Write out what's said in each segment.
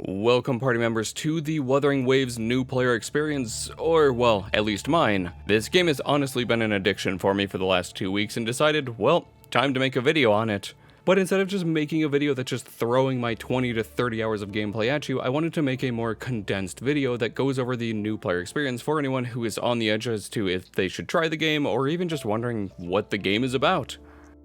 Welcome party members to the Wuthering Waves new player experience, or well, at least mine. This game has honestly been an addiction for me for the last 2 weeks and decided, well, time to make a video on it. But instead of just making a video that's just throwing my 20 to 30 hours of gameplay at you, I wanted to make a more condensed video that goes over the new player experience for anyone who is on the edge as to if they should try the game or even just wondering what the game is about.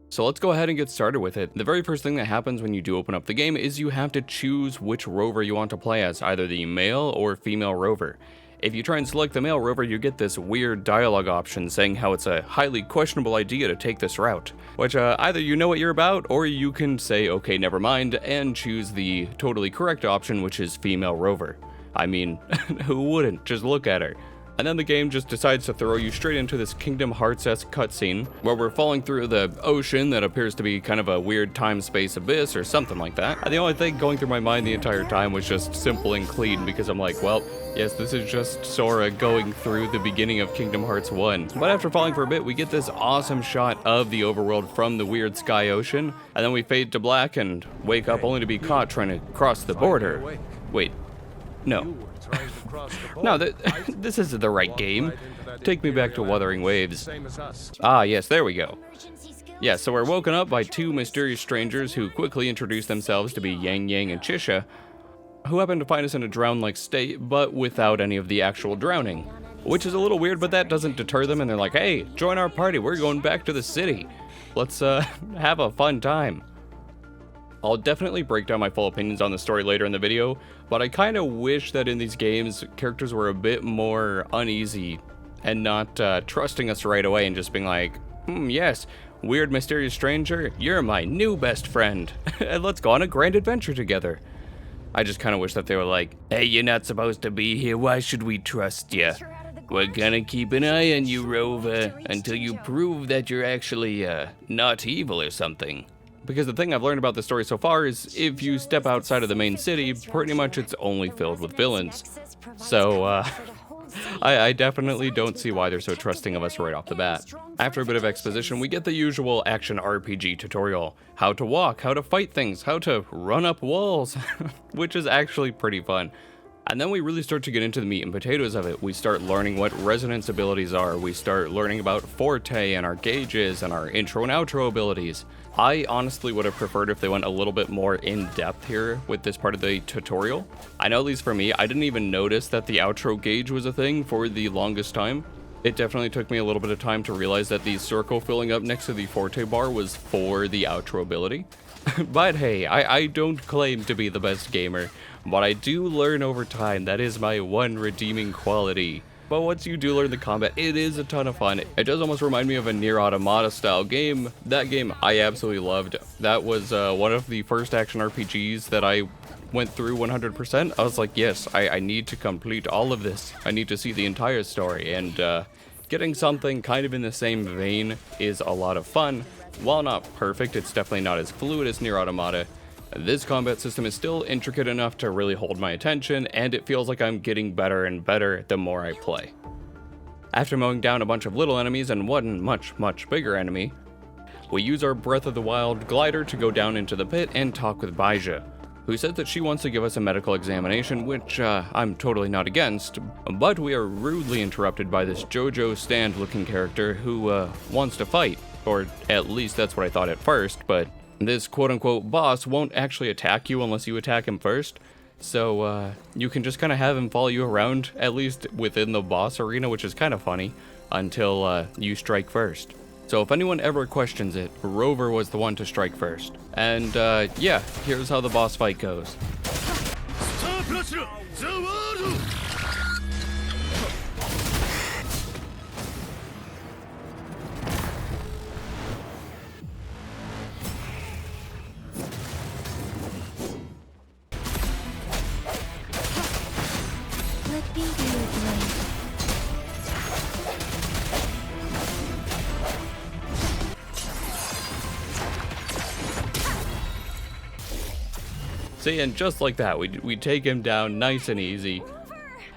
So let's go ahead and get started with it. The very first thing that happens when you do open up the game is you have to choose which rover you want to play as, either the male or female rover. If you try and select the male rover, you get this weird dialogue option saying how it's a highly questionable idea to take this route, which either you know what you're about, or you can say, okay, never mind, and choose the totally correct option, which is female rover. I mean, who wouldn't? Just look at her. And then the game just decides to throw you straight into this Kingdom Hearts-esque cutscene, where we're falling through the ocean that appears to be kind of a weird time-space abyss or something like that. And the only thing going through my mind the entire time was just simple and clean, because I'm like, well, yes, this is just Sora going through the beginning of Kingdom Hearts 1. But after falling for a bit, we get this awesome shot of the overworld from the weird sky ocean, and then we fade to black and wake up only to be caught trying to cross the border. Wait, no. No, this isn't the right game. Take me back to Wuthering Waves. Ah, yes, there we go. Yeah, so we're woken up by two mysterious strangers who quickly introduce themselves to be Yang Yang and Chisha, who happen to find us in a drowned-like state, but without any of the actual drowning. Which is a little weird, but that doesn't deter them, and they're like, hey, join our party, we're going back to the city. Let's, have a fun time. I'll definitely break down my full opinions on the story later in the video, but I kind of wish that in these games, characters were a bit more uneasy and not trusting us right away and just being like, yes, weird mysterious stranger, you're my new best friend, and let's go on a grand adventure together. I just kind of wish that they were like, hey, you're not supposed to be here, why should we trust you? We're gonna keep an eye on you, Rover, until you prove that you're actually not evil or something. Because the thing I've learned about the story so far is if you step outside of the main city, pretty much it's only filled with villains. So, I definitely don't see why they're so trusting of us right off the bat. After a bit of exposition, we get the usual action RPG tutorial. How to walk, how to fight things, how to run up walls, which is actually pretty fun. And then we really start to get into the meat and potatoes of it. We start learning what resonance abilities are. We start learning about Forte and our gauges and our intro and outro abilities. I honestly would have preferred if they went a little bit more in depth here with this part of the tutorial. I know, at least for me, I didn't even notice that the outro gauge was a thing for the longest time. It definitely took me a little bit of time to realize that the circle filling up next to the Forte bar was for the outro ability. But hey, I don't claim to be the best gamer, but I do learn over time. That is my one redeeming quality. But once you do learn the combat, it is a ton of fun. It does almost remind me of a Nier Automata style game. That game I absolutely loved. That was one of the first action RPGs that I went through 100%. I was like, yes, I need to complete all of this. I need to see the entire story, and getting something kind of in the same vein is a lot of fun. While not perfect, it's definitely not as fluid as Nier Automata. This combat system is still intricate enough to really hold my attention, and it feels like I'm getting better and better the more I play. After mowing down a bunch of little enemies and one much bigger enemy, we use our Breath of the Wild glider to go down into the pit and talk with Baija, who said that she wants to give us a medical examination, which I'm totally not against, but we are rudely interrupted by this JoJo stand looking character who wants to fight, or at least that's what I thought at first, but this quote-unquote boss won't actually attack you unless you attack him first, so you can just kind of have him follow you around, at least within the boss arena, which is kind of funny, until you strike first. So if anyone ever questions it, Rover was the one to strike first. And yeah, here's how the boss fight goes. See, and just like that, we take him down nice and easy.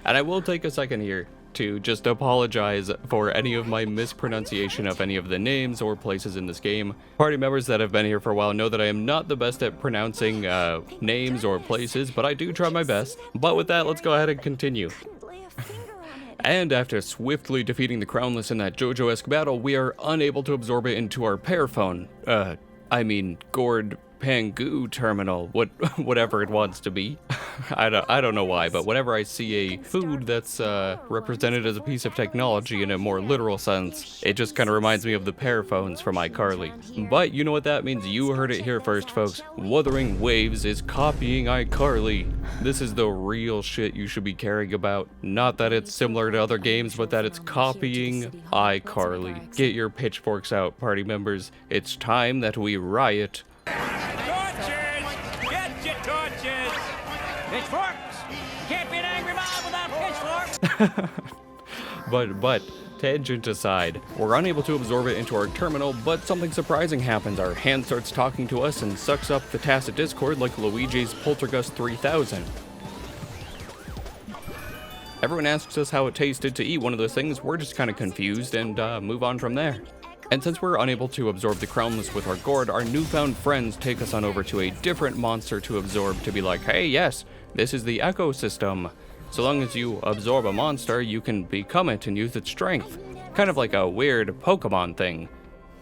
And I will take a second here to just apologize for any of my mispronunciation of any of the names or places in this game. Party members that have been here for a while know that I am not the best at pronouncing names or places, but I do try my best. But with that, let's go ahead and continue. And after swiftly defeating the Crownless in that JoJo-esque battle, we are unable to absorb it into our paraphone. Gourd Pangu terminal, whatever it wants to be. I don't know why, but whenever I see a food that's represented as a piece of technology in a more literal sense, it just kind of reminds me of the paraphones from iCarly. But you know what that means? You heard it here first, folks. Wuthering Waves is copying iCarly. This is the real shit you should be caring about. Not that it's similar to other games, but that it's copying iCarly. Get your pitchforks out, party members. It's time that we riot. Pitchforks! Can't be an angry mob without pitchforks! But tangent aside, we're unable to absorb it into our terminal, but something surprising happens. Our hand starts talking to us and sucks up the tacit discord like Luigi's Poltergust 3000. Everyone asks us how it tasted to eat one of those things. We're just kind of confused and move on from there. And since we're unable to absorb the Crownless with our gourd, our newfound friends take us on over to a different monster to absorb to be like, hey, yes, this is the ecosystem. So long as you absorb a monster, you can become it and use its strength. Kind of like a weird Pokemon thing.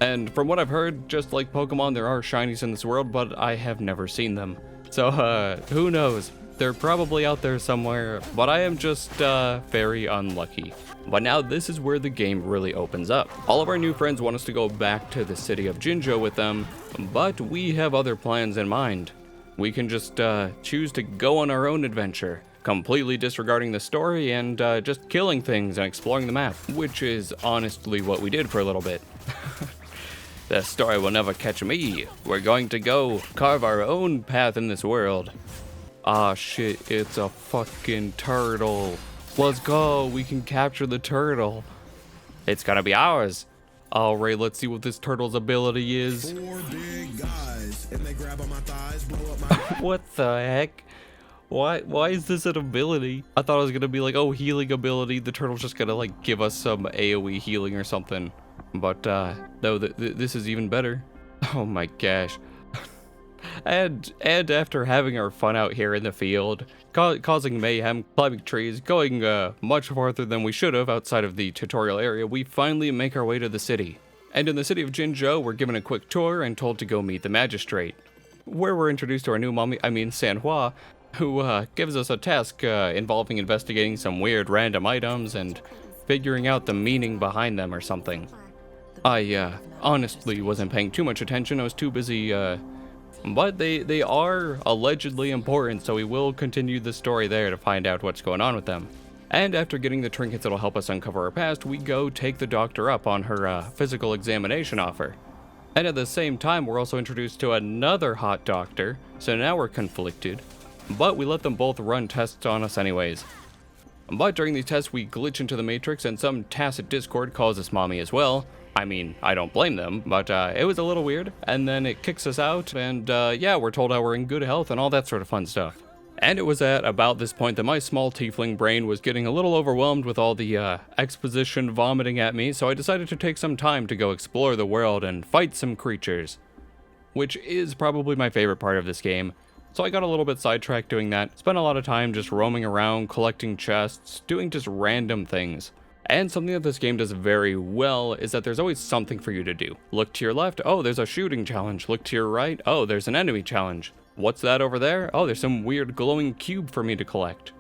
And from what I've heard, just like Pokemon, there are shinies in this world, but I have never seen them. So, who knows? They're probably out there somewhere, but I am just, very unlucky. But now this is where the game really opens up. All of our new friends want us to go back to the city of Jinzhou with them, but we have other plans in mind. We can just choose to go on our own adventure, completely disregarding the story and just killing things and exploring the map, which is honestly what we did for a little bit. The story will never catch me. We're going to go carve our own path in this world. Ah shit, it's a fucking turtle. Let's go, we can capture the turtle. It's gonna be ours. Alright, let's see what this turtle's ability is. 4 big guys, and they grab on my thighs, blow up my What the heck? Why is this an ability? I thought it was gonna be like, oh, healing ability. The turtle's just gonna like give us some AoE healing or something. But no, this is even better. Oh my gosh. And after having our fun out here in the field, causing mayhem, climbing trees, going much farther than we should have outside of the tutorial area, we finally make our way to the city. And in the city of Jinzhou, we're given a quick tour and told to go meet the magistrate, where we're introduced to our new mommy, Sanhua, who gives us a task involving investigating some weird random items and figuring out the meaning behind them or something. I honestly wasn't paying too much attention. I was too busy but they are allegedly important, so we will continue the story there to find out what's going on with them. And after getting the trinkets that'll help us uncover our past, we go take the doctor up on her physical examination offer. And at the same time, we're also introduced to another hot doctor, so now we're conflicted. But we let them both run tests on us anyways. But during these tests, we glitch into the Matrix and some tacit discord calls us mommy as well. I mean, I don't blame them, but it was a little weird. And then it kicks us out, and yeah, we're told how we're in good health and all that sort of fun stuff. And it was at about this point that my small tiefling brain was getting a little overwhelmed with all the exposition vomiting at me, so I decided to take some time to go explore the world and fight some creatures. Which is probably my favorite part of this game. So I got a little bit sidetracked doing that, spent a lot of time just roaming around, collecting chests, doing just random things. And something that this game does very well is that there's always something for you to do. Look to your left, oh, there's a shooting challenge. Look to your right, oh, there's an enemy challenge. What's that over there? Oh, there's some weird glowing cube for me to collect.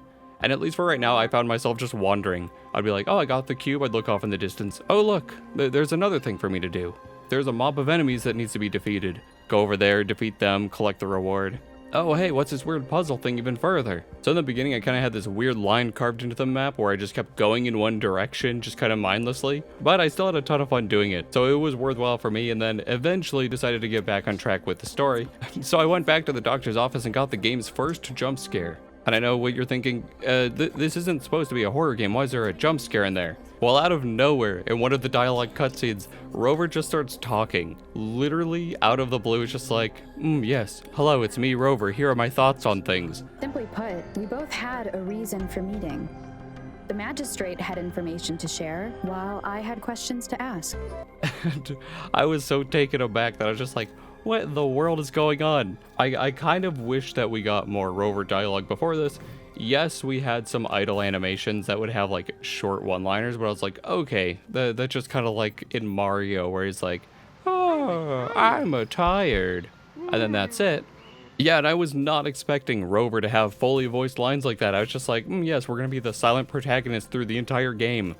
And at least for right now, I found myself just wandering. I'd be like, oh, I got the cube, I'd look off in the distance. Oh, look, there's another thing for me to do. There's a mob of enemies that needs to be defeated. Go over there, defeat them, collect the reward. Oh, hey, what's this weird puzzle thing even further? So in the beginning, I kind of had this weird line carved into the map where I just kept going in one direction, just kind of mindlessly. But I still had a ton of fun doing it, so it was worthwhile for me, and then eventually decided to get back on track with the story. So I went back to the doctor's office and got the game's first jump scare. And I know what you're thinking, this isn't supposed to be a horror game, why is there a jump scare in there? Well, out of nowhere, in one of the dialogue cutscenes, Rover just starts talking. Literally, out of the blue, it's just like, yes, hello, it's me, Rover, here are my thoughts on things. Simply put, we both had a reason for meeting. The magistrate had information to share, while I had questions to ask. And I was so taken aback that I was just like, what in the world is going on? I kind of wish that we got more Rover dialogue before this. Yes, we had some idle animations that would have like short one-liners, but I was like, okay, that's just kind of like in Mario where he's like, oh, I'm tired. And then that's it. Yeah, and I was not expecting Rover to have fully voiced lines like that. I was just like, yes, we're going to be the silent protagonist through the entire game.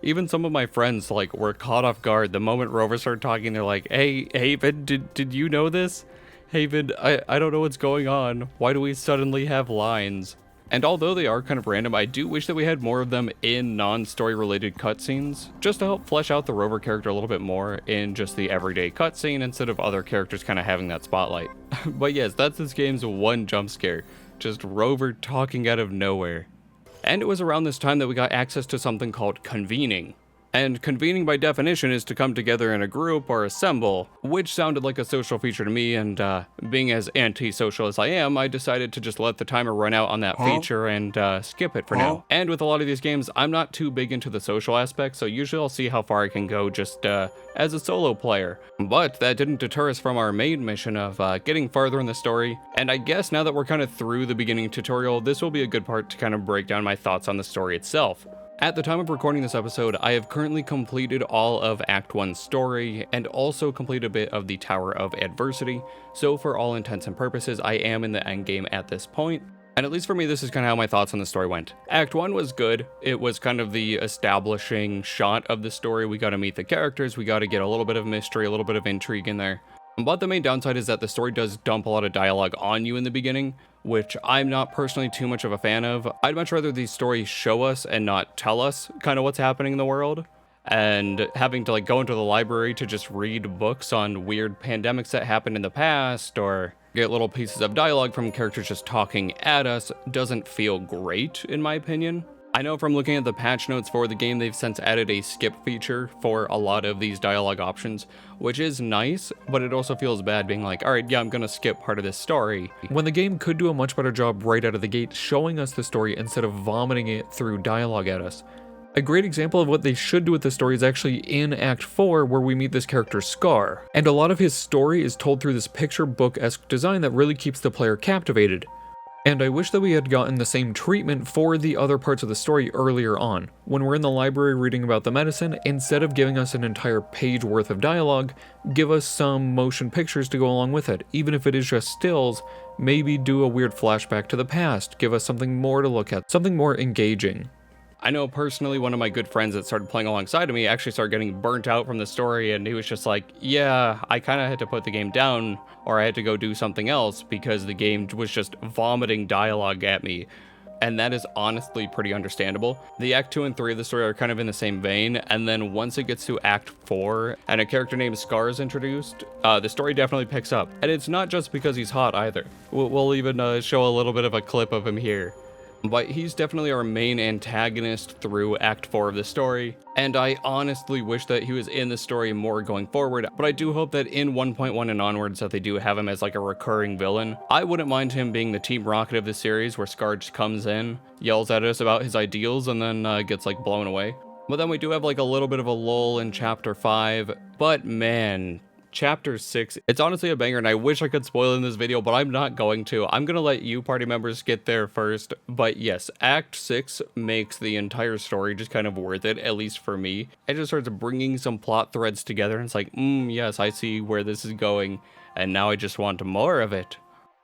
Even some of my friends like were caught off guard the moment Rover started talking. They're like, hey, Haven, did you know this? Haven, I don't know what's going on. Why do we suddenly have lines? And although they are kind of random, I do wish that we had more of them in non-story related cutscenes, just to help flesh out the Rover character a little bit more in just the everyday cutscene instead of other characters kind of having that spotlight. But yes, that's this game's one jump scare, just Rover talking out of nowhere. And it was around this time that we got access to something called convening. And convening by definition is to come together in a group or assemble, which sounded like a social feature to me, and being as anti-social as I am, I decided to just let the timer run out on that feature and skip it for now. And with a lot of these games, I'm not too big into the social aspect, so usually I'll see how far I can go just as a solo player. But that didn't deter us from our main mission of getting farther in the story, and I guess now that we're kind of through the beginning tutorial, this will be a good part to kind of break down my thoughts on the story itself. At the time of recording this episode, I have currently completed all of Act 1's story, and also completed a bit of the Tower of Adversity, so for all intents and purposes, I am in the endgame at this point. And at least for me, this is kind of how my thoughts on the story went. Act 1 was good. It was kind of the establishing shot of the story. We got to meet the characters, we got to get a little bit of mystery, a little bit of intrigue in there. But the main downside is that the story does dump a lot of dialogue on you in the beginning, which I'm not personally too much of a fan of. I'd much rather these stories show us and not tell us kind of what's happening in the world. And having to like go into the library to just read books on weird pandemics that happened in the past, or get little pieces of dialogue from characters just talking at us doesn't feel great, in my opinion. I know from looking at the patch notes for the game, they've since added a skip feature for a lot of these dialogue options, which is nice, but it also feels bad being like, alright, yeah, I'm gonna skip part of this story, when the game could do a much better job right out of the gate showing us the story instead of vomiting it through dialogue at us. A great example of what they should do with the story is actually in Act 4, where we meet this character Scar, and a lot of his story is told through this picture book-esque design that really keeps the player captivated. And I wish that we had gotten the same treatment for the other parts of the story earlier on. When we're in the library reading about the medicine, instead of giving us an entire page worth of dialogue, give us some motion pictures to go along with it. Even if it is just stills, maybe do a weird flashback to the past, give us something more to look at, something more engaging. I know personally one of my good friends that started playing alongside of me actually started getting burnt out from the story, and he was just like, yeah, I kind of had to put the game down, or I had to go do something else because the game was just vomiting dialogue at me. And that is honestly pretty understandable. The Act 2 and 3 of the story are kind of in the same vein, and then once it gets to Act 4 and a character named Scar is introduced, the story definitely picks up. And it's not just because he's hot either. We'll even show a little bit of a clip of him here. But he's definitely our main antagonist through Act 4 of the story, and I honestly wish that he was in the story more going forward, but I do hope that in 1.1 and onwards that they do have him as like a recurring villain. I wouldn't mind him being the Team Rocket of the series, where Scar just comes in, yells at us about his ideals, and then gets like blown away. But then we do have like a little bit of a lull in Chapter 5, but man, Chapter 6, it's honestly a banger, and I wish I could spoil it in this video, but I'm not going to. I'm gonna let you party members get there first. But yes, Act 6 makes the entire story just kind of worth it, at least for me. It just starts bringing some plot threads together, and it's like, yes, I see where this is going, and now I just want more of it.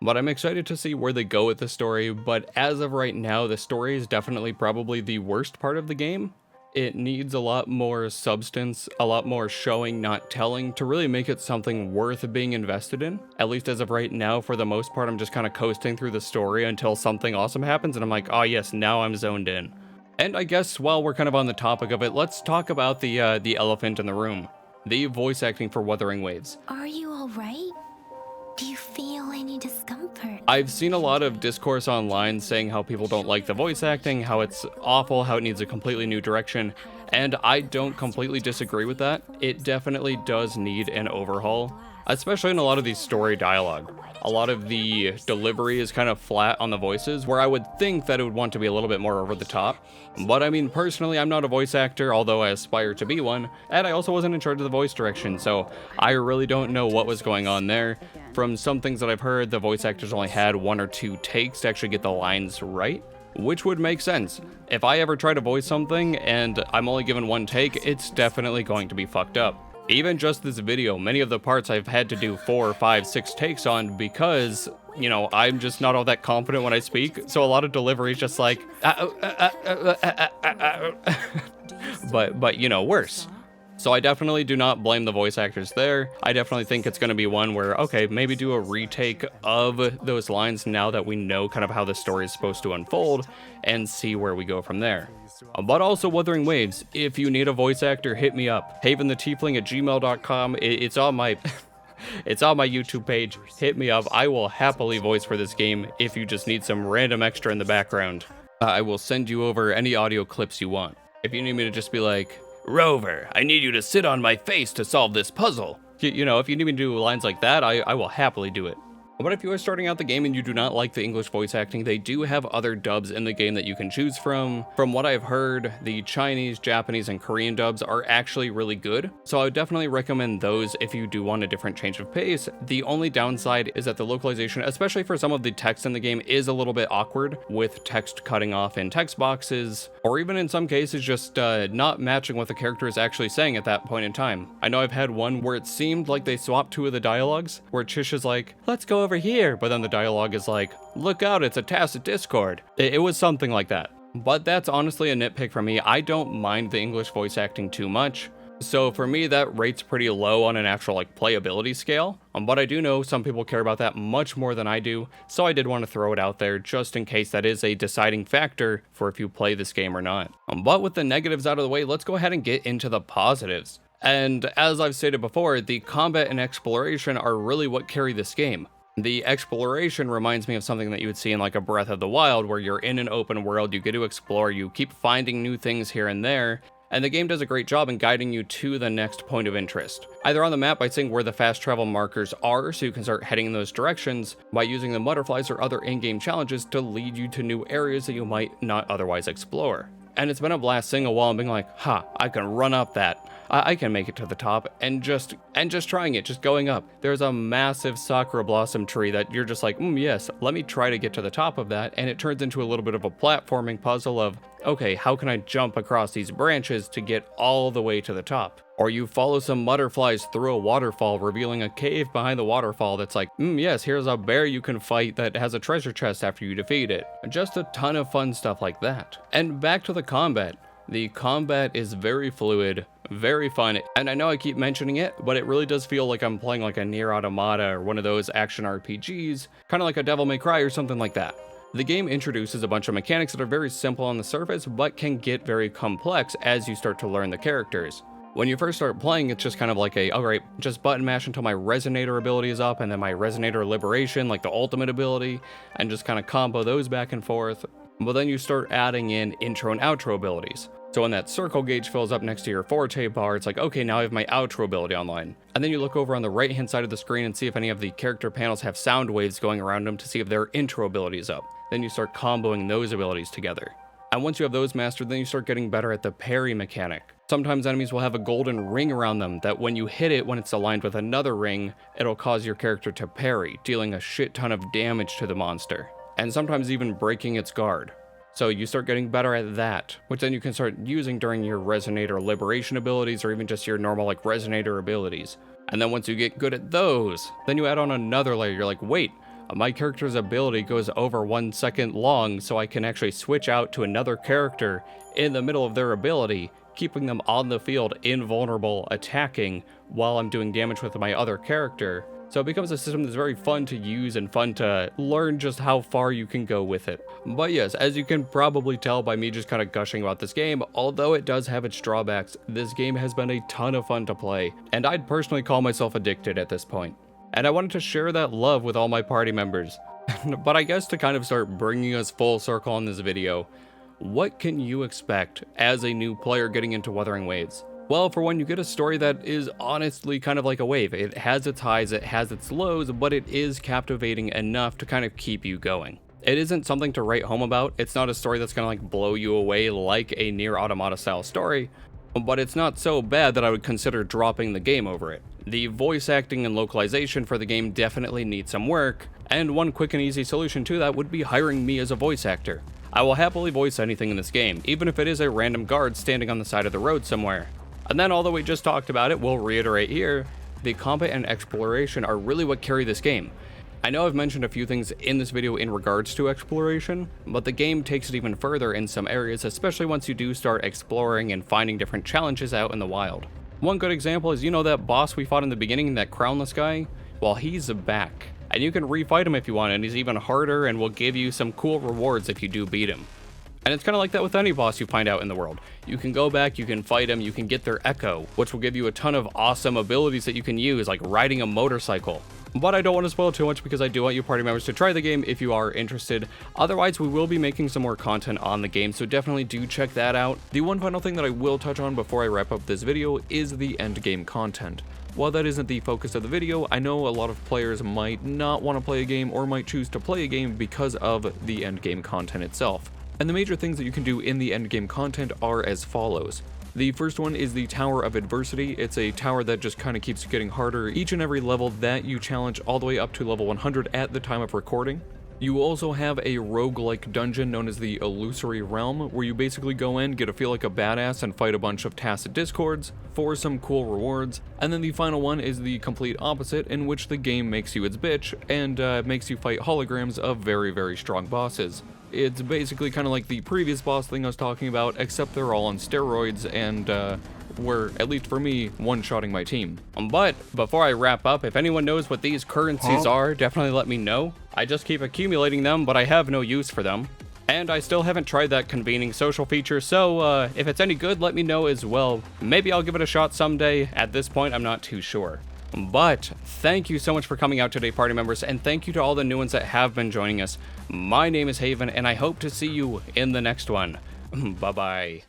But I'm excited to see where they go with the story, but as of right now, the story is definitely probably the worst part of the game. It needs a lot more substance, a lot more showing, not telling, to really make it something worth being invested in. At least as of right now, for the most part, I'm just kind of coasting through the story until something awesome happens, and I'm like, oh yes, now I'm zoned in. And I guess while we're kind of on the topic of it, let's talk about the elephant in the room. The voice acting for Wuthering Waves. Are you alright? Do you feel any discomfort? I've seen a lot of discourse online saying how people don't like the voice acting, how it's awful, how it needs a completely new direction, and I don't completely disagree with that. It definitely does need an overhaul. especially in a lot of these story dialogue. A lot of the delivery is kind of flat on the voices, where I would think that it would want to be a little bit more over the top. But I mean, personally, I'm not a voice actor, although I aspire to be one, and I also wasn't in charge of the voice direction, so I really don't know what was going on there. From some things that I've heard, the voice actors only had 1 or 2 takes to actually get the lines right, which would make sense. If I ever try to voice something and I'm only given 1 take, it's definitely going to be fucked up. Even just this video, many of the parts I've had to do 4, 5, 6 takes on because, you know, I'm just not all that confident when I speak, so a lot of delivery is just like, but you know, worse. So I definitely do not blame the voice actors there. I definitely think it's going to be one where, okay, maybe do a retake of those lines now that we know kind of how the story is supposed to unfold and see where we go from there. But also Wuthering Waves, if you need a voice actor, hit me up. haventhethiefling@gmail.com. It's on my it's on my YouTube page. Hit me up. I will happily voice for this game if you just need some random extra in the background. I will send you over any audio clips you want. If you need me to just be like, Rover, I need you to sit on my face to solve this puzzle. You know, if you need me to do lines like that, I will happily do it. But if you are starting out the game and you do not like the English voice acting, they do have other dubs in the game that you can choose from. From what I've heard, the Chinese, Japanese, and Korean dubs are actually really good, so I would definitely recommend those if you do want a different change of pace. The only downside is that the localization, especially for some of the text in the game, is a little bit awkward, with text cutting off in text boxes, or even in some cases just not matching what the character is actually saying at that point in time. I know I've had one where it seemed like they swapped 2 of the dialogues, where Chish is like, let's go over here, but then the dialogue is like, look out, it's a tacit discord. It was something like that. But that's honestly a nitpick for me. I don't mind the English voice acting too much. So for me, that rate's pretty low on an actual like playability scale. But I do know some people care about that much more than I do, so I did want to throw it out there just in case that is a deciding factor for if you play this game or not. But with the negatives out of the way, let's go ahead and get into the positives. And as I've stated before, the combat and exploration are really what carry this game. The exploration reminds me of something that you would see in like a Breath of the Wild, where you're in an open world, you get to explore, you keep finding new things here and there, and the game does a great job in guiding you to the next point of interest. Either on the map by seeing where the fast travel markers are so you can start heading in those directions, by using the butterflies or other in-game challenges to lead you to new areas that you might not otherwise explore. And it's been a blast seeing a wall and being like, ha, I can run up that. I can make it to the top, and just trying it, just going up. There's a massive sakura blossom tree that you're just like, yes, let me try to get to the top of that, and it turns into a little bit of a platforming puzzle of, okay, how can I jump across these branches to get all the way to the top? Or you follow some butterflies through a waterfall, revealing a cave behind the waterfall that's like, yes, here's a bear you can fight that has a treasure chest after you defeat it. Just a ton of fun stuff like that. And back to the combat. The combat is very fluid, very fun, and I know I keep mentioning it, but it really does feel like I'm playing like a Nier Automata or one of those action RPGs, kind of like a Devil May Cry or something like that. The game introduces a bunch of mechanics that are very simple on the surface, but can get very complex as you start to learn the characters. When you first start playing, it's just kind of like a, alright, just button mash until my Resonator ability is up, and then my Resonator Liberation, like the ultimate ability, and just kind of combo those back and forth. But then you start adding in intro and outro abilities. So when that circle gauge fills up next to your forte bar, it's like, okay, now I have my outro ability online. And then you look over on the right hand side of the screen and see if any of the character panels have sound waves going around them to see if their intro ability is up. Then you start comboing those abilities together. And once you have those mastered, then you start getting better at the parry mechanic. Sometimes enemies will have a golden ring around them that when you hit it, when it's aligned with another ring, it'll cause your character to parry, dealing a shit ton of damage to the monster. And sometimes even breaking its guard. So you start getting better at that, which then you can start using during your Resonator Liberation abilities or even just your normal like Resonator abilities. And then once you get good at those, then you add on another layer. You're like, wait, my character's ability goes over 1 second long, so I can actually switch out to another character in the middle of their ability, keeping them on the field invulnerable, attacking while I'm doing damage with my other character. So it becomes a system that's very fun to use and fun to learn just how far you can go with it. But yes, as you can probably tell by me just kind of gushing about this game, although it does have its drawbacks, this game has been a ton of fun to play, and I'd personally call myself addicted at this point. And I wanted to share that love with all my party members. But I guess to kind of start bringing us full circle on this video, what can you expect as a new player getting into Wuthering Waves? Well, for one, you get a story that is honestly kind of like a wave. It has its highs, it has its lows, but it is captivating enough to kind of keep you going. It isn't something to write home about. It's not a story that's gonna like blow you away like a Nier Automata style story, but it's not so bad that I would consider dropping the game over it. The voice acting and localization for the game definitely need some work, and one quick and easy solution to that would be hiring me as a voice actor. I will happily voice anything in this game, even if it is a random guard standing on the side of the road somewhere. And then, although we just talked about it, we'll reiterate here, the combat and exploration are really what carry this game. I know I've mentioned a few things in this video in regards to exploration, but the game takes it even further in some areas, especially once you do start exploring and finding different challenges out in the wild. One good example is, you know that boss we fought in the beginning, that crownless guy? Well, he's back. And you can refight him if you want, and he's even harder and will give you some cool rewards if you do beat him. And it's kind of like that with any boss you find out in the world. You can go back, you can fight them, you can get their echo, which will give you a ton of awesome abilities that you can use, like riding a motorcycle. But I don't want to spoil too much because I do want you party members to try the game if you are interested. Otherwise, we will be making some more content on the game, so definitely do check that out. The one final thing that I will touch on before I wrap up this video is the endgame content. While that isn't the focus of the video, I know a lot of players might not want to play a game or might choose to play a game because of the endgame content itself. And the major things that you can do in the endgame content are as follows. The first one is the Tower of Adversity. It's a tower that just kind of keeps getting harder each and every level that you challenge all the way up to level 100 at the time of recording. You also have a roguelike dungeon known as the Illusory Realm, where you basically go in, get to feel like a badass, and fight a bunch of tacit discords for some cool rewards. And then the final one is the complete opposite, in which the game makes you its bitch and makes you fight holograms of very, very strong bosses. It's basically kind of like the previous boss thing I was talking about, except they're all on steroids and were, at least for me, one-shotting my team. But before I wrap up, if anyone knows what these currencies are, definitely let me know. I just keep accumulating them, but I have no use for them. And I still haven't tried that convening social feature, so if it's any good, let me know as well. Maybe I'll give it a shot someday. At this point, I'm not too sure. But thank you so much for coming out today, party members, and thank you to all the new ones that have been joining us. My name is Haven, and I hope to see you in the next one. Bye-bye.